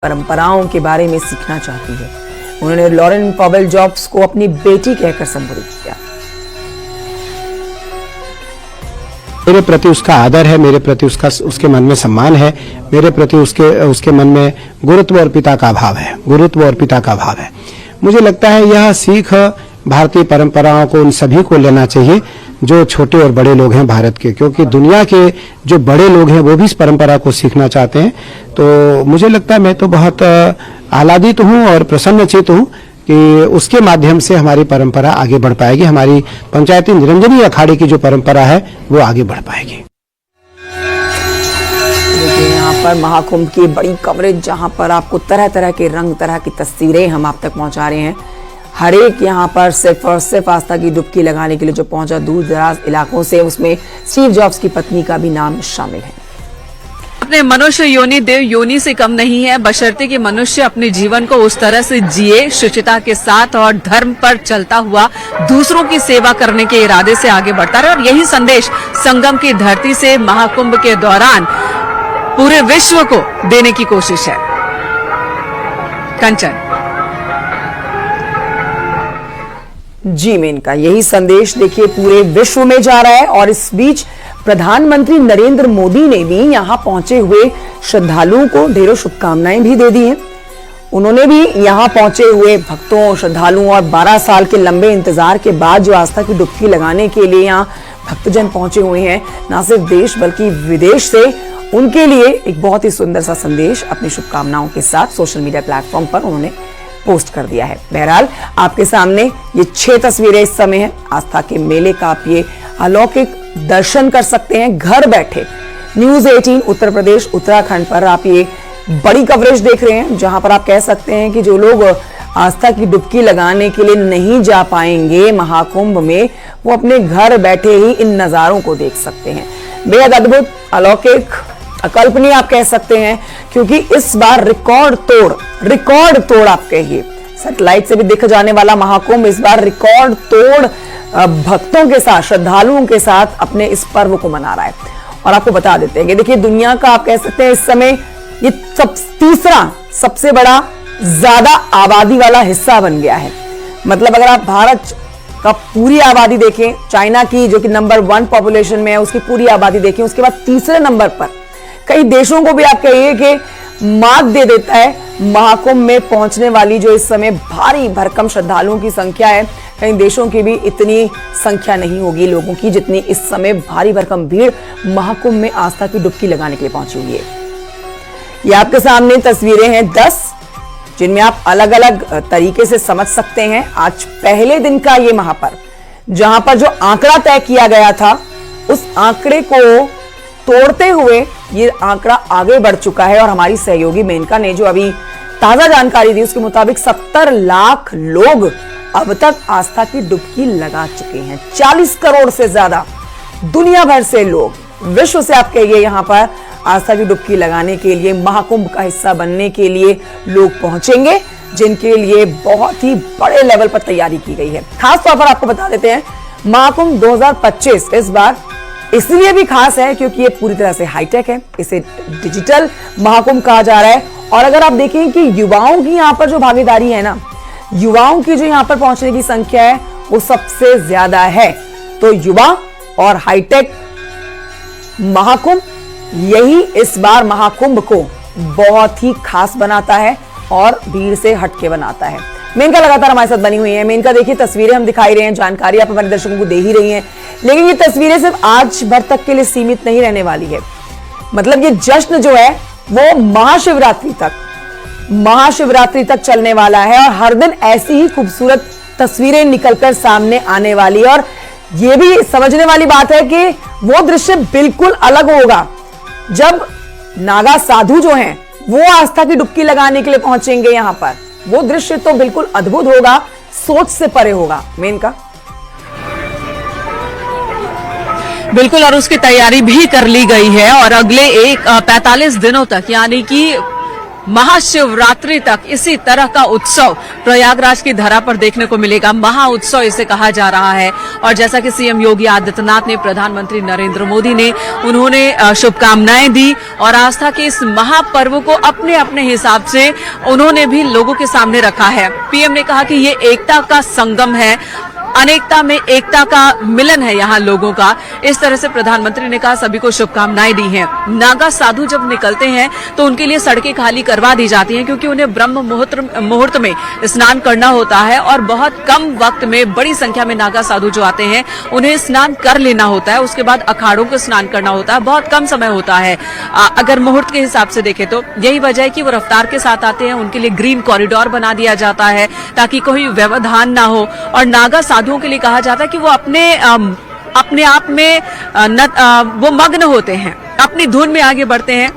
परंपराओं के बारे में सीखना चाहती है। उन्होंने लॉरेन पॉवेल जॉब्स को अपनी बेटी कहकर संबोधित किया। मेरे प्रति उसका आदर है, मेरे प्रति उसके मन में सम्मान है, मेरे प्रति उसके मन में गुरुत्व और पिता का भाव है, गुरुत्व और पिता का भाव है। मुझे लगता है यह सीख भारतीय परंपराओं को उन सभी को लेना चाहिए जो छोटे और बड़े लोग हैं भारत के, क्योंकि दुनिया के जो बड़े लोग हैं वो भी इस परंपरा को सीखना चाहते हैं। तो मुझे लगता है मैं तो बहुत आह्लादित हूं और प्रसन्नचित हूं कि उसके माध्यम से हमारी परंपरा आगे बढ़ पाएगी, हमारी पंचायती निरंजनी अखाड़े की जो परंपरा है वो आगे बढ़ पाएगी। देखिए यहाँ पर महाकुंभ की बड़ी कवरेज, जहां पर आपको तरह तरह के रंग, तरह की तस्वीरें हम आप तक पहुंचा रहे हैं। हर एक यहाँ पर सिर्फ और सिर्फ आस्था की डुबकी लगाने के लिए जो पहुंचा दूर दराज इलाकों से, उसमें स्टीव जॉब्स की पत्नी का भी नाम शामिल है। अपने मनुष्य योनि देव योनि से कम नहीं है, बशर्ते कि मनुष्य अपने जीवन को उस तरह से जिए, शुचिता के साथ और धर्म पर चलता हुआ दूसरों की सेवा करने के इरादे से आगे बढ़ता रहे। और यही संदेश संगम की धरती से महाकुंभ के दौरान पूरे विश्व को देने की कोशिश है। कंचन जी, मेनका यही संदेश देखिए पूरे विश्व में जा रहा है। और इस बीच प्रधानमंत्री नरेंद्र मोदी ने भी यहां पहुंचे हुए श्रद्धालुओं को ढेरों शुभकामनाएं भी दे दी हैं। उन्होंने भी यहां पहुंचे हुए भक्तों, श्रद्धालुओं और 12 साल के लंबे इंतजार के बाद जो आस्था की डुबकी लगाने के लिए यहां भक्तजन पहुंचे हुए हैं, न सिर्फ देश बल्कि विदेश से, उनके लिए एक बहुत ही सुंदर सा संदेश अपनी शुभकामनाओं के साथ सोशल मीडिया प्लेटफॉर्म पर उन्होंने पोस्ट कर दिया है। बहरहाल आपके सामने ये 6 तस्वीरें इस समय हैं। आस्था के मेले का आप ये अलौकिक दर्शन कर सकते हैं घर बैठे। न्यूज़ 18 उत्तर प्रदेश उत्तराखंड पर आप ये बड़ी कवरेज देख रहे हैं, जहां पर आप कह सकते हैं कि जो लोग आस्था की डुबकी लगाने के लिए नहीं जा पाएंगे महाकुंभ में, वो अपने घर बैठे ही इन नजारों को देख सकते हैं। बेहद अद्भुत, अलौकिक, अकल्पनीय आप कह सकते हैं, क्योंकि इस बार रिकॉर्ड तोड़ आप कहिए, सैटेलाइट से भी दिख जाने वाला महाकुंभ इस बार रिकॉर्ड तोड़ भक्तों के साथ, श्रद्धालुओं के साथ अपने इस पर्व को मना रहा है। और आपको बता देते हैं कि देखिए दुनिया का आप कह सकते हैं इस समय ये तीसरा सबसे बड़ा ज्यादा आबादी वाला हिस्सा बन गया है। मतलब अगर आप भारत का पूरी आबादी देखें, चाइना की जो कि नंबर 1 पॉपुलेशन में है, उसकी पूरी आबादी देखें, उसके बाद तीसरे नंबर पर कई देशों को भी आप कहिए कि मात दे देता है महाकुंभ में पहुंचने वाली जो इस समय भारी भरकम श्रद्धालुओं की संख्या है। कई देशों की भी इतनी संख्या नहीं होगी लोगों की जितनी इस समय भारी भरकम भीड़ महाकुंभ में आस्था की डुबकी लगाने के लिए पहुंची हुई है। ये आपके सामने तस्वीरें हैं 10, जिनमें आप अलग अलग तरीके से समझ सकते हैं। आज पहले दिन का ये महापर्व, जहां पर जो आंकड़ा तय किया गया था, उस आंकड़े को तोड़ते हुए ये आंकड़ा आगे बढ़ चुका है। और हमारी सहयोगी मेनका ने जो अभी ताजा जानकारी दी, उसके मुताबिक 70 लाख लोग अब तक आस्था की डुबकी लगा चुके हैं। 40 करोड़ से ज्यादा दुनिया भर से लोग, विश्व से आप कहिए, यहां पर आस्था की डुबकी लगाने के लिए, महाकुंभ का हिस्सा बनने के लिए लोग पहुंचेंगे, जिनके लिए बहुत ही बड़े लेवल पर तैयारी की गई है। खासतौर पर आपको बता देते हैं महाकुंभ 2025 इस बार इसलिए भी खास है क्योंकि ये पूरी तरह से हाईटेक है। इसे डिजिटल महाकुंभ कहा जा रहा है। और अगर आप देखें कि युवाओं की यहाँ पर जो भागीदारी है ना, युवाओं की जो यहाँ पर पहुंचने की संख्या है वो सबसे ज्यादा है। तो युवा और हाईटेक महाकुंभ, यही इस बार महाकुंभ को बहुत ही खास बनाता है और भीड़ से हटके बनाता है। मेनका लगातार हमारे साथ बनी हुई है। मेनका देखिए तस्वीरें हम दिखाई रहे हैं, जानकारी आप हमारे दर्शकों को दे ही रही हैं, लेकिन ये तस्वीरें सिर्फ आज भर तक के लिए सीमित नहीं रहने वाली है। मतलब ये जश्न जो है वो महाशिवरात्रि तक चलने वाला है और हर दिन ऐसी ही खूबसूरत तस्वीरें निकलकर सामने आने वाली। और ये भी समझने वाली बात है कि वो दृश्य बिल्कुल अलग होगा जब नागा साधु जो हैं वो आस्था की डुबकी लगाने के लिए पहुंचेंगे यहां पर। वो दृश्य तो बिल्कुल अद्भुत होगा, सोच से परे होगा। मेनका बिल्कुल, और उसकी तैयारी भी कर ली गई है और अगले 45 दिनों तक, यानी कि महाशिवरात्रि तक इसी तरह का उत्सव प्रयागराज की धरा पर देखने को मिलेगा। महा उत्सव इसे कहा जा रहा है। और जैसा कि सीएम योगी आदित्यनाथ ने प्रधानमंत्री नरेंद्र मोदी ने उन्होंने शुभकामनाएं दी और आस्था के इस महापर्व को अपने अपने हिसाब से उन्होंने भी लोगों के सामने रखा है। पीएम ने कहा कि ये एकता का संगम है, अनेकता में एकता का मिलन है यहाँ लोगों का। इस तरह से प्रधानमंत्री ने कहा सभी को शुभकामनाएं दी हैं। नागा साधु जब निकलते हैं तो उनके लिए सड़कें खाली करवा दी जाती हैं क्योंकि उन्हें ब्रह्म मुहूर्त में स्नान करना होता है और बहुत कम वक्त में बड़ी संख्या में नागा साधु जो आते हैं उन्हें स्नान कर लेना होता है। उसके बाद अखाड़ों को स्नान करना होता है, बहुत कम समय होता है अगर मुहूर्त के हिसाब से देखें तो। यही वजह है कि वो रफ्तार के साथ आते हैं। उनके लिए ग्रीन कॉरिडोर बना दिया जाता है ताकि कोई व्यवधान ना हो। और नागा साधुओं के लिए कहा जाता है कि वो अपने आप में वो मग्न होते हैं, अपनी धुन में आगे बढ़ते हैं,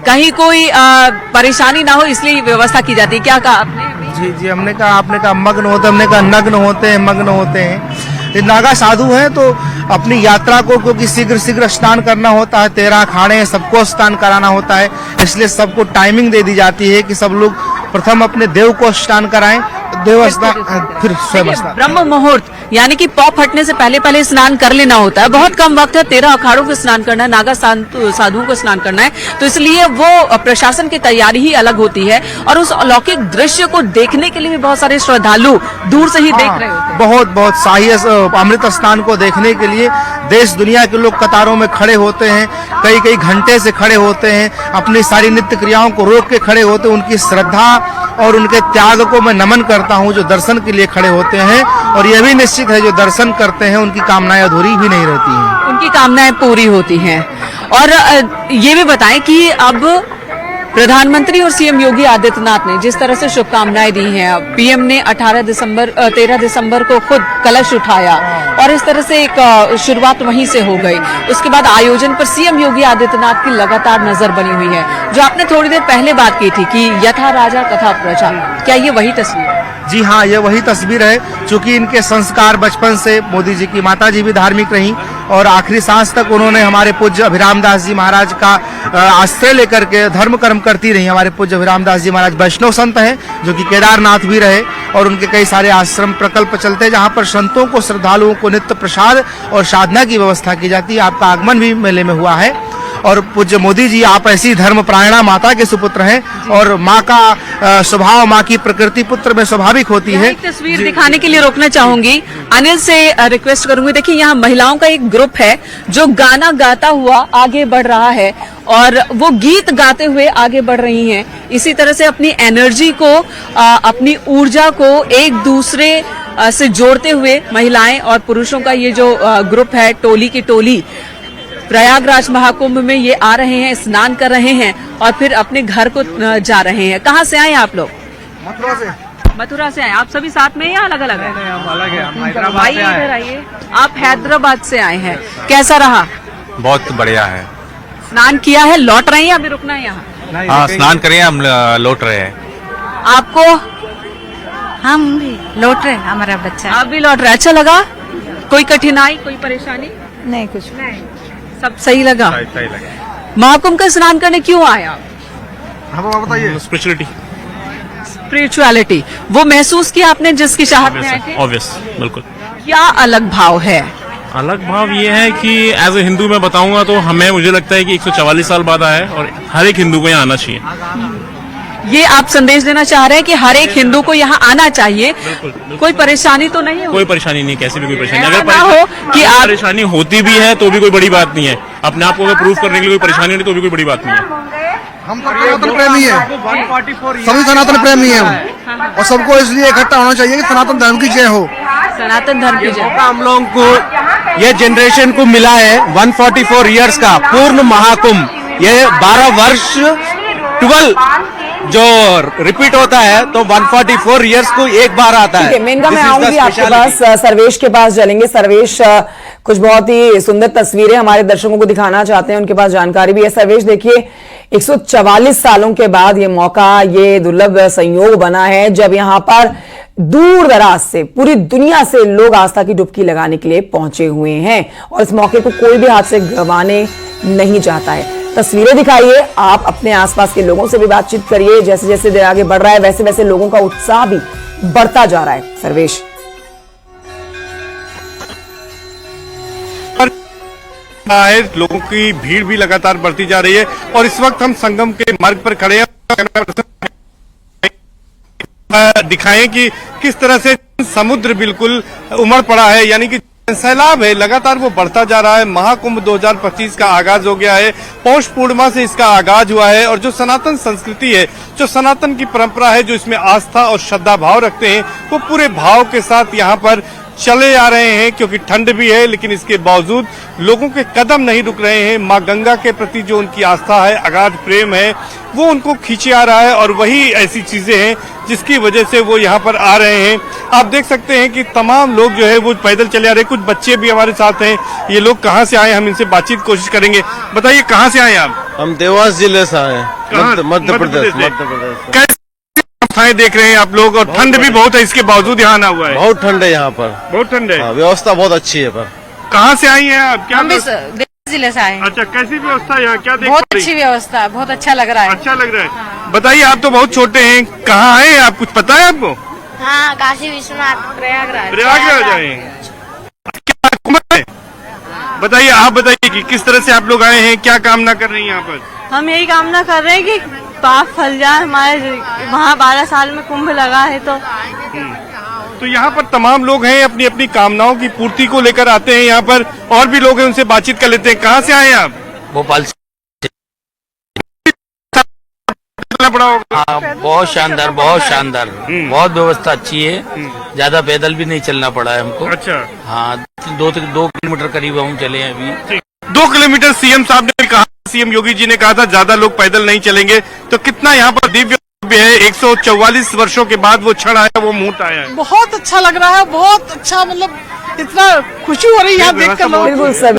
कहीं कोई परेशानी ना हो इसलिए व्यवस्था की जाती है। क्या कहा आपने? जी जी, हमने कहा, आपने कहा मग्न होते, हमने कहा नग्न होते हैं, मग्न होते हैं। ये नागा साधु हैं तो अपनी यात्रा को क्योंकि शीघ्र स्नान करना होता है, 13 अखाड़े सबको स्नान कराना होता है, इसलिए सबको टाइमिंग दे दी जाती है कि सब लोग प्रथम अपने देव को स्नान कराएं, देव स्नान फिर स्वयं स्नान। ब्रह्म मुहूर्त यानी कि पौ फटने से पहले पहले स्नान कर लेना होता है। बहुत कम वक्त है, 13 अखाड़ों को स्नान करना है, नागा साधुओं को स्नान करना है, तो इसलिए वो प्रशासन की तैयारी ही अलग होती है। और उस अलौकिक दृश्य को देखने के लिए भी बहुत सारे श्रद्धालु दूर से ही देख रहे होते हैं। बहुत शाही अमृत स्नान को देखने के लिए देश दुनिया के लोग कतारों में खड़े होते हैं, कई घंटे से खड़े होते हैं, अपनी सारी नित्य क्रियाओं को रोक के खड़े होते हैं। उनकी श्रद्धा और उनके त्याग को मैं नमन करता हूं जो दर्शन के लिए खड़े होते हैं। और यह भी निश्चित है जो दर्शन करते हैं उनकी कामनाएं अधूरी भी नहीं रहती हैं, उनकी कामनाएं पूरी होती हैं। और ये भी बताएं कि अब प्रधानमंत्री और सीएम योगी आदित्यनाथ ने जिस तरह से शुभकामनाएं दी हैं, पीएम ने 13 दिसंबर को खुद कलश उठाया और इस तरह से एक शुरुआत वहीं से हो गई। उसके बाद आयोजन पर सीएम योगी आदित्यनाथ की लगातार नजर बनी हुई है। जो आपने थोड़ी देर पहले बात की थी कि यथा राजा तथा प्रजा, क्या ये वही तस्वीर है? जी हाँ, ये वही तस्वीर है। चूंकि इनके संस्कार बचपन से, मोदी जी की माता जी भी धार्मिक रहीं और आखिरी सांस तक उन्होंने हमारे पूज्य अभिराम दास जी महाराज का आश्रय लेकर के धर्म कर्म करती रही। हमारे पूज्य अभिराम दास जी महाराज वैष्णव संत हैं जो कि केदारनाथ भी रहे और उनके कई सारे आश्रम प्रकल्प चलते हैं जहाँ पर संतों को, श्रद्धालुओं को नित्य प्रसाद और साधना की व्यवस्था की जाती है। आपका आगमन भी मेले में हुआ है। और पूज्य मोदी जी, आप ऐसी धर्म प्रायणा माता के सुपुत्र हैं और माँ का स्वभाव, माँ की प्रकृति पुत्र में स्वाभाविक होती है। एक तस्वीर दिखाने के लिए रोकना चाहूंगी, अनिल से रिक्वेस्ट करूंगी। देखिए यहाँ महिलाओं का एक ग्रुप है जो गाना गाता हुआ आगे बढ़ रहा है और वो गीत गाते हुए आगे बढ़ रही हैं। इसी तरह से अपनी एनर्जी को, अपनी ऊर्जा को एक दूसरे से जोड़ते हुए महिलाएं और पुरुषों का ये जो ग्रुप है, टोली की टोली, प्रयागराज महाकुंभ में ये आ रहे हैं, स्नान कर रहे हैं और फिर अपने घर को जा रहे हैं। कहाँ से आए आप लोग? मथुरा से आए। आप सभी साथ में या अलग अलग है? हम अलग है, हम हैदराबाद से इधर आइए। आप हैदराबाद से आए हैं, कैसा रहा? बहुत बढ़िया है। स्नान किया है, लौट रहे हैं, अभी रुकना है यहाँ? हाँ, स्नान करिए, हम लौट रहे हैं। आपको? हम भी लौट रहे हैं, हमारा बच्चा। आप भी लौट रहे? अच्छा लगा? कोई कठिनाई, कोई परेशानी? नहीं, कुछ नहीं, सब सही लगा। सही लगा। महाकुंभ का स्नान करने क्यों आए आप? हम बताइए। स्पिरिचुअलिटी वो महसूस किया आपने जिसकी चाहत में आए थे? ऑब्वियस, बिल्कुल। क्या अलग भाव है? अलग भाव ये है कि एज ए हिंदू मैं बताऊंगा तो मुझे लगता है कि 144 साल बाद आया है और हर एक हिंदू को यहाँ आना चाहिए। ये आप संदेश देना चाह रहे हैं कि हर एक हिंदू को यहाँ आना चाहिए। बिल्कुल। कोई परेशानी तो नहीं हो? कोई परेशानी नहीं, कैसी भी कोई परेशानी। ऐसा अगर ना हो कि आप परेशानी होती भी है तो भी कोई बड़ी बात नहीं है। अपने आप को अगर प्रूव करने के लिए कोई परेशानी नहीं तो भी कोई बड़ी बात नहीं है। हम तो सनातन प्रेमी है, सभी सनातन प्रेमी है हम, और सबको इसलिए इकट्ठा होना चाहिए कि सनातन धर्म की जय हो। सनातन धर्म की जय। हम लोगों को ये जनरेशन को मिला है 144 इयर्स का पूर्ण महाकुंभ। ये 12 वर्ष 12 जो रिपीट होता है तो 144 इयर्स को एक बार आता है। मेनका मैं आऊंगी आपके पास, सर्वेश के पास चलेंगे। सर्वेश, कुछ बहुत ही सुंदर तस्वीरें हमारे दर्शकों को दिखाना चाहते हैं, उनके पास जानकारी भी है। सर्वेश, देखिए 144 सालों के बाद ये मौका, ये दुर्लभ संयोग बना है जब यहाँ पर दूर दराज से, पूरी दुनिया से लोग आस्था की डुबकी लगाने के लिए पहुंचे हुए हैं और इस मौके को कोई भी हाथ से गंवाने नहीं चाहता है। तस्वीरें दिखाइए, आप अपने आसपास के लोगों से भी बातचीत करिए। जैसे जैसे दिन आगे बढ़ रहा है वैसे वैसे लोगों का उत्साह भी बढ़ता जा रहा है। सर्वेश, लोगों की भीड़ भी लगातार बढ़ती जा रही है और इस वक्त हम संगम के मार्ग पर खड़े हैं। दिखाएं कि किस तरह से समुद्र बिल्कुल उमड़ पड़ा है, यानी कि सैलाब है लगातार वो बढ़ता जा रहा है। महाकुंभ 2025 का आगाज हो गया है, पौष पूर्णिमा से इसका आगाज हुआ है और जो सनातन संस्कृति है, जो सनातन की परंपरा है, जो इसमें आस्था और श्रद्धा भाव रखते हैं, वो पूरे भाव के साथ यहाँ पर चले आ रहे हैं। क्योंकि ठंड भी है लेकिन इसके बावजूद लोगों के कदम नहीं रुक रहे हैं। माँ गंगा के प्रति जो उनकी आस्था है, अगाध प्रेम है, वो उनको खींचे आ रहा है और वही ऐसी चीजें हैं जिसकी वजह से वो यहाँ पर आ रहे हैं। आप देख सकते हैं कि तमाम लोग जो है वो पैदल चले आ रहे हैं। कुछ बच्चे भी हमारे साथ हैं। ये लोग कहाँ से आए, हम इनसे बातचीत कोशिश करेंगे। बताइए कहाँ से आए आप? हम देवास जिले से आए कहाँ? हैं, मध्य प्रदेश से। मध्य प्रदेश से। कैसे अवस्थाएं देख रहे हैं आप लोग? और ठंड भी बहुत है, इसके बावजूद यहाँ आना हुआ है। बहुत ठंड है यहाँ पर, बहुत ठंड है। हाँ, व्यवस्था बहुत अच्छी है। पर कहाँ से आई हैं आप? क्या हम भी देवास जिले से आए हैं। अच्छा, कैसी व्यवस्था है यहाँ? क्या देख बहुत पा रही? अच्छी व्यवस्था है, बहुत अच्छा लग रहा है। अच्छा लग रहा है। बताइए, आप तो बहुत छोटे हैं, कहाँ आए हैं आप? कुछ पता है आपको? हाँ, काशी विश्वनाथ प्रयागराज। प्रयागराज आए हैं। क्या कुंभ है? बताइए, आप बताइए कि किस तरह से आप लोग आए हैं, क्या कामना कर रही हैं यहाँ पर? हम यही कामना कर रहे हैं कि पाप फल जाए हमारे। वहाँ 12 साल में कुंभ लगा है तो यहाँ पर तमाम लोग हैं, अपनी अपनी कामनाओं की पूर्ति को लेकर आते हैं। यहाँ पर और भी लोग हैं, उनसे बातचीत कर लेते हैं। कहाँ से आए हैं आप? भोपाल से। पड़ा होगा। हाँ, बहुत शानदार, बहुत शानदार, बहुत व्यवस्था अच्छी है। ज्यादा पैदल भी नहीं चलना पड़ा है हमको। अच्छा, हाँ, 2 किलोमीटर करीब हम चले हैं अभी। 2 किलोमीटर सीएम साहब ने कहा, सीएम योगी जी ने कहा था ज्यादा लोग पैदल नहीं चलेंगे। तो कितना यहाँ पर दिव्य है, 144 वर्षों के बाद वो क्षण आया, वो मुहूर्त आया है। बहुत अच्छा लग रहा है, बहुत अच्छा, मतलब इतना खुशी हो रही है यहाँ देख कर। बिल्कुल सर।